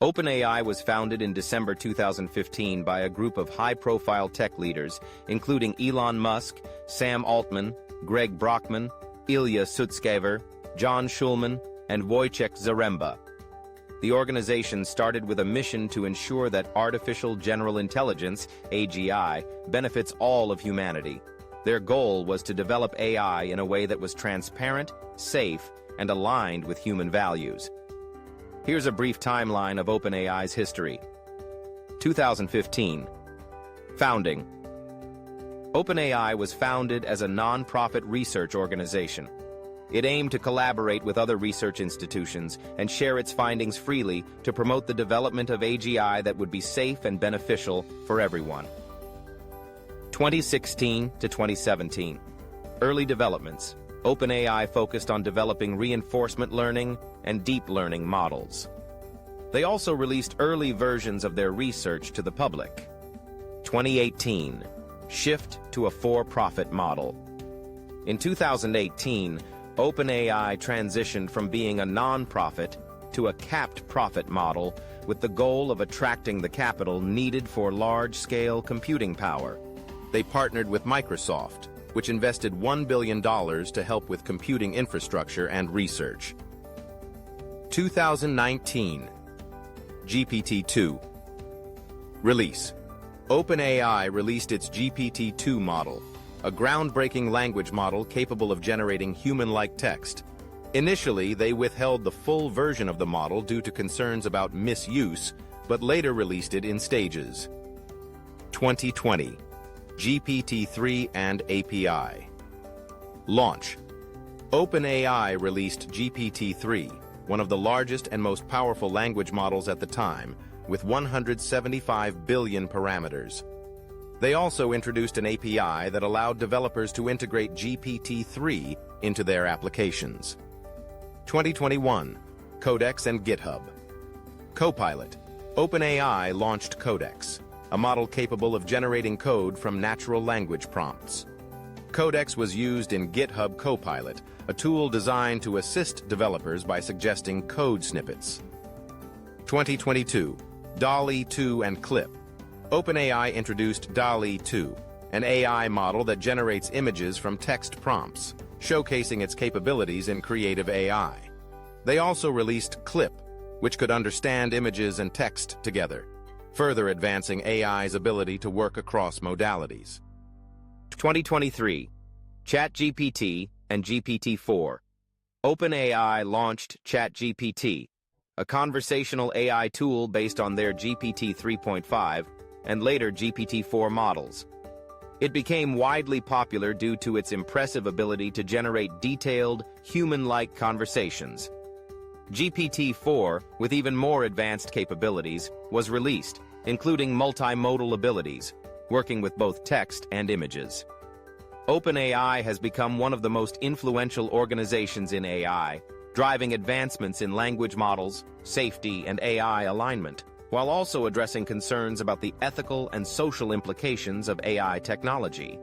OpenAI was founded in December 2015 by a group of high-profile tech leaders, including Elon Musk, Sam Altman, Greg Brockman, Ilya Sutskever, John Schulman, and Wojciech Zaremba. The organization started with a mission to ensure that artificial general intelligence, AGI, benefits all of humanity. Their goal was to develop AI in a way that was transparent, safe, and aligned with human values. Here's a brief timeline of OpenAI's history. 2015. Founding. OpenAI was founded as a non-profit research organization. It aimed to collaborate with other research institutions and share its findings freely to promote the development of AGI that would be safe and beneficial for everyone. 2016 to 2017. Early developments. OpenAI focused on developing reinforcement learning and deep learning models. They also released early versions of their research to the public. 2018. Shift to a for-profit model. In 2018, OpenAI transitioned from being a non-profit to a capped profit model with the goal of attracting the capital needed for large-scale computing power. They partnered with Microsoft, which invested $1 billion to help with computing infrastructure and research. 2019. GPT-2. Release. OpenAI released its GPT-2 model, a groundbreaking language model capable of generating human-like text. Initially, they withheld the full version of the model due to concerns about misuse, but later released it in stages. 2020. GPT-3 and API. Launch. OpenAI released GPT-3, one of the largest and most powerful language models at the time, with 175 billion parameters. They also introduced an API that allowed developers to integrate GPT-3 into their applications. 2021. Codex and GitHub. Copilot. OpenAI launched Codex, a model capable of generating code from natural language prompts. Codex was used in GitHub Copilot, a tool designed to assist developers by suggesting code snippets. 2022. DALL-E 2 and Clip. OpenAI introduced DALL-E 2, an AI model that generates images from text prompts, showcasing its capabilities in creative AI. They also released Clip, which could understand images and text together, further advancing AI's ability to work across modalities. 2023. ChatGPT and GPT-4. OpenAI launched ChatGPT, a conversational AI tool based on their GPT 3.5 and later GPT-4 models. It became widely popular due to its impressive ability to generate detailed, human-like conversations. GPT-4, with even more advanced capabilities, was released, including multimodal abilities, working with both text and images. OpenAI has become one of the most influential organizations in AI, driving advancements in language models, safety, and AI alignment, while also addressing concerns about the ethical and social implications of AI technology.